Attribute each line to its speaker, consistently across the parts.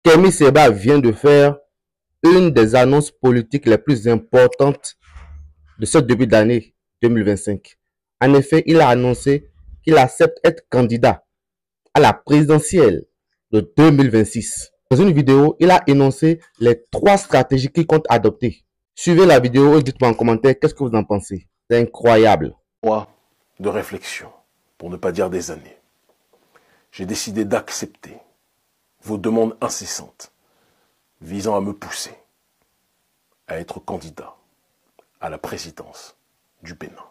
Speaker 1: Kémy Séba vient de faire une des annonces politiques les plus importantes de ce début d'année 2025. En effet, il a annoncé qu'il accepte être candidat à la présidentielle de 2026. Dans une vidéo, il a énoncé les 3 stratégies qu'il compte adopter. Suivez la vidéo et dites-moi en commentaire qu'est-ce que vous en pensez. C'est incroyable.
Speaker 2: Mois de réflexion, pour ne pas dire des années, j'ai décidé d'accepter vos demandes incessantes visant à me pousser à être candidat à la présidence du Bénin.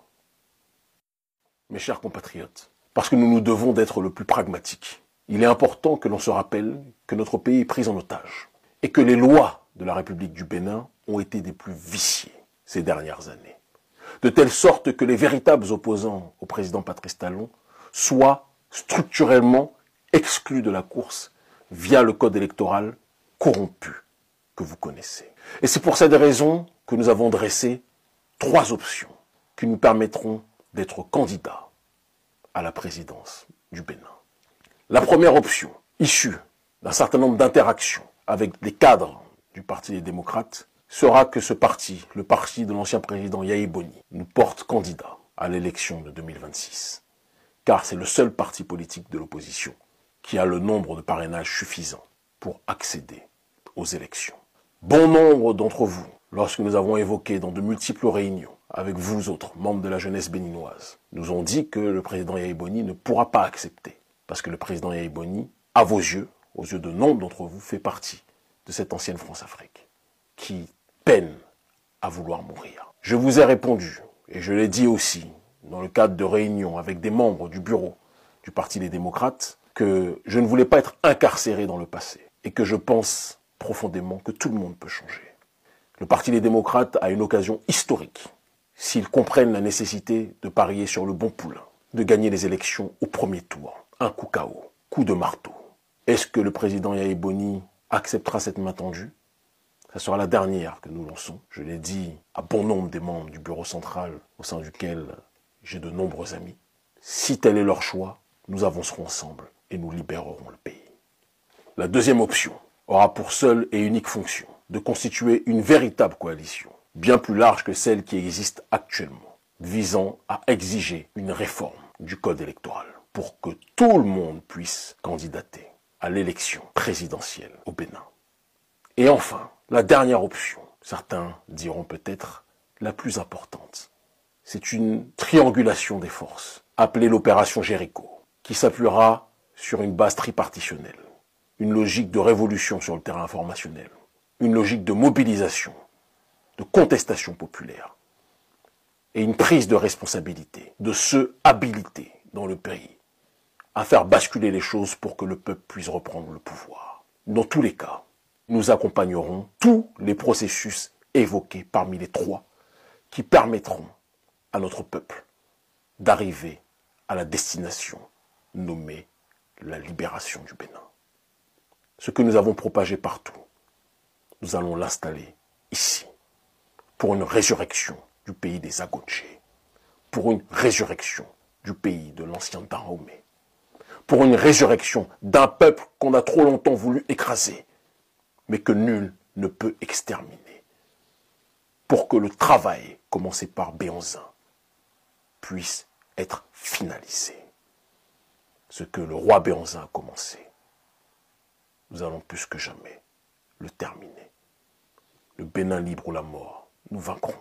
Speaker 2: Mes chers compatriotes, parce que nous nous devons d'être le plus pragmatiques, il est important que l'on se rappelle que notre pays est pris en otage et que les lois de la République du Bénin ont été des plus viciées ces dernières années, de telle sorte que les véritables opposants au président Patrice Talon soient structurellement exclus de la course via le code électoral corrompu que vous connaissez. Et c'est pour cette raison que nous avons dressé 3 options qui nous permettront d'être candidats à la présidence du Bénin. La première option, issue d'un certain nombre d'interactions avec les cadres du Parti des démocrates, sera que ce parti, le parti de l'ancien président Yahi Boni, nous porte candidat à l'élection de 2026. Car c'est le seul parti politique de l'opposition qui a le nombre de parrainages suffisant pour accéder aux élections. Bon nombre d'entre vous, lorsque nous avons évoqué dans de multiples réunions avec vous autres, membres de la jeunesse béninoise, nous ont dit que le président Yahi Boni ne pourra pas accepter. Parce que le président Yahi Boni, à vos yeux, aux yeux de nombre d'entre vous, fait partie de cette ancienne France-Afrique qui peine à vouloir mourir. Je vous ai répondu, et je l'ai dit aussi, dans le cadre de réunions avec des membres du bureau du Parti des démocrates, que je ne voulais pas être incarcéré dans le passé et que je pense profondément que tout le monde peut changer. Le Parti des démocrates a une occasion historique s'ils comprennent la nécessité de parier sur le bon poulain, de gagner les élections au premier tour. Un coup KO, coup de marteau. Est-ce que le président Yahi Boni acceptera cette main tendue? Ça sera la dernière que nous lançons. Je l'ai dit à bon nombre des membres du bureau central au sein duquel j'ai de nombreux amis. Si tel est leur choix, nous avancerons ensemble et nous libérerons le pays. La deuxième option aura pour seule et unique fonction de constituer une véritable coalition, bien plus large que celle qui existe actuellement, visant à exiger une réforme du code électoral pour que tout le monde puisse candidater à l'élection présidentielle au Bénin. Et enfin, la dernière option, certains diront peut-être la plus importante, c'est une triangulation des forces, appelée l'opération Jéricho, qui s'appuiera sur une base tripartitionnelle, une logique de révolution sur le terrain informationnel, une logique de mobilisation, de contestation populaire, et une prise de responsabilité de ceux habilités dans le pays à faire basculer les choses pour que le peuple puisse reprendre le pouvoir. Dans tous les cas, nous accompagnerons tous les processus évoqués parmi les 3 qui permettront à notre peuple d'arriver à la destination nommée la libération du Bénin. Ce que nous avons propagé partout, nous allons l'installer ici, pour une résurrection du pays des Agonchés, pour une résurrection du pays de l'ancien Dahomey, pour une résurrection d'un peuple qu'on a trop longtemps voulu écraser, mais que nul ne peut exterminer, pour que le travail commencé par Béhanzin puisse être finalisé. Ce que le roi Béhanzin a commencé, nous allons plus que jamais le terminer. Le Bénin libre ou la mort, nous vaincrons.